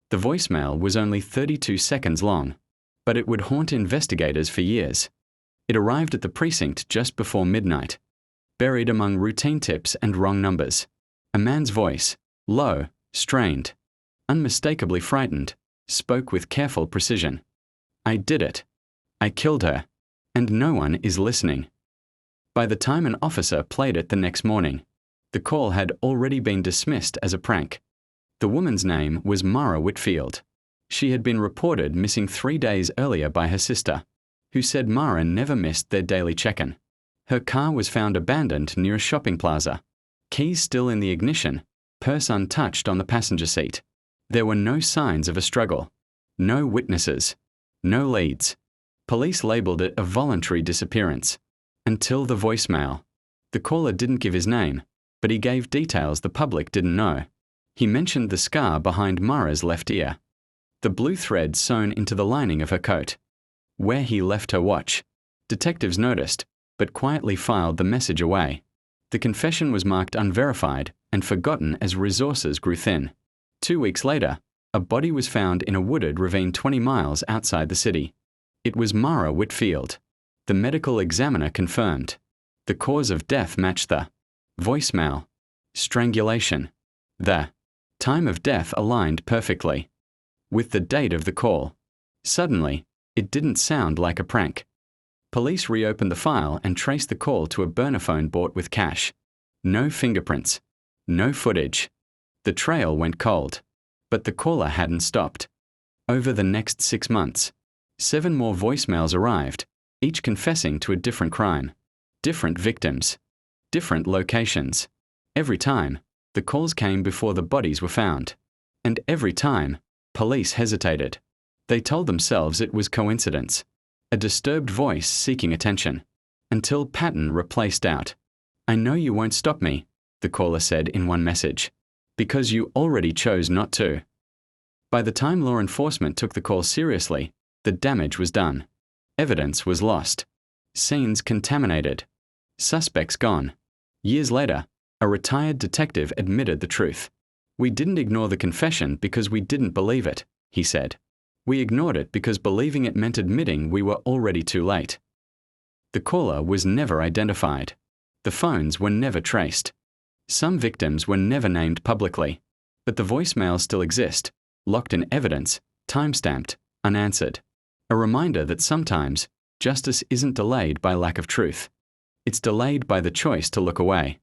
The voicemail was only 32 seconds long, but it would haunt investigators for years. It arrived at the precinct just before midnight, buried among routine tips and wrong numbers. A man's voice, low, strained, unmistakably frightened, spoke with careful precision. "I did it. I killed her. And no one is listening." By the time an officer played it the next morning, the call had already been dismissed as a prank. The woman's name was Mara Whitfield. She had been reported missing 3 days earlier by her sister, who said Mara never missed their daily check-in. Her car was found abandoned near a shopping plaza, keys still in the ignition, purse untouched on the passenger seat. There were no signs of a struggle, no witnesses, no leads. Police labeled it a voluntary disappearance. Until the voicemail. The caller didn't give his name, but he gave details the public didn't know. He mentioned the scar behind Mara's left ear, the blue thread sewn into the lining of her coat, where he left her watch. Detectives noticed, but quietly filed the message away. The confession was marked unverified and forgotten as resources grew thin. 2 weeks later, a body was found in a wooded ravine 20 miles outside the city. It was Mara Whitfield. The medical examiner confirmed. The cause of death matched the voicemail. Strangulation. The time of death aligned perfectly with the date of the call. Suddenly, it didn't sound like a prank. Police reopened the file and traced the call to a burner phone bought with cash. No fingerprints. No footage. The trail went cold. But the caller hadn't stopped. Over the next 6 months, 7 more voicemails arrived, each confessing to a different crime. Different victims. Different locations. Every time, the calls came before the bodies were found. And every time, police hesitated. They told themselves it was coincidence. A disturbed voice seeking attention. Until Patton replaced out. "I know you won't stop me," the caller said in one message, "because you already chose not to." By the time law enforcement took the call seriously, the damage was done. Evidence was lost. Scenes contaminated. Suspects gone. Years later, a retired detective admitted the truth. "We didn't ignore the confession because we didn't believe it," he said. "We ignored it because believing it meant admitting we were already too late." The caller was never identified. The phones were never traced. Some victims were never named publicly, but the voicemails still exist, locked in evidence, time-stamped, unanswered. A reminder that sometimes justice isn't delayed by lack of truth. It's delayed by the choice to look away.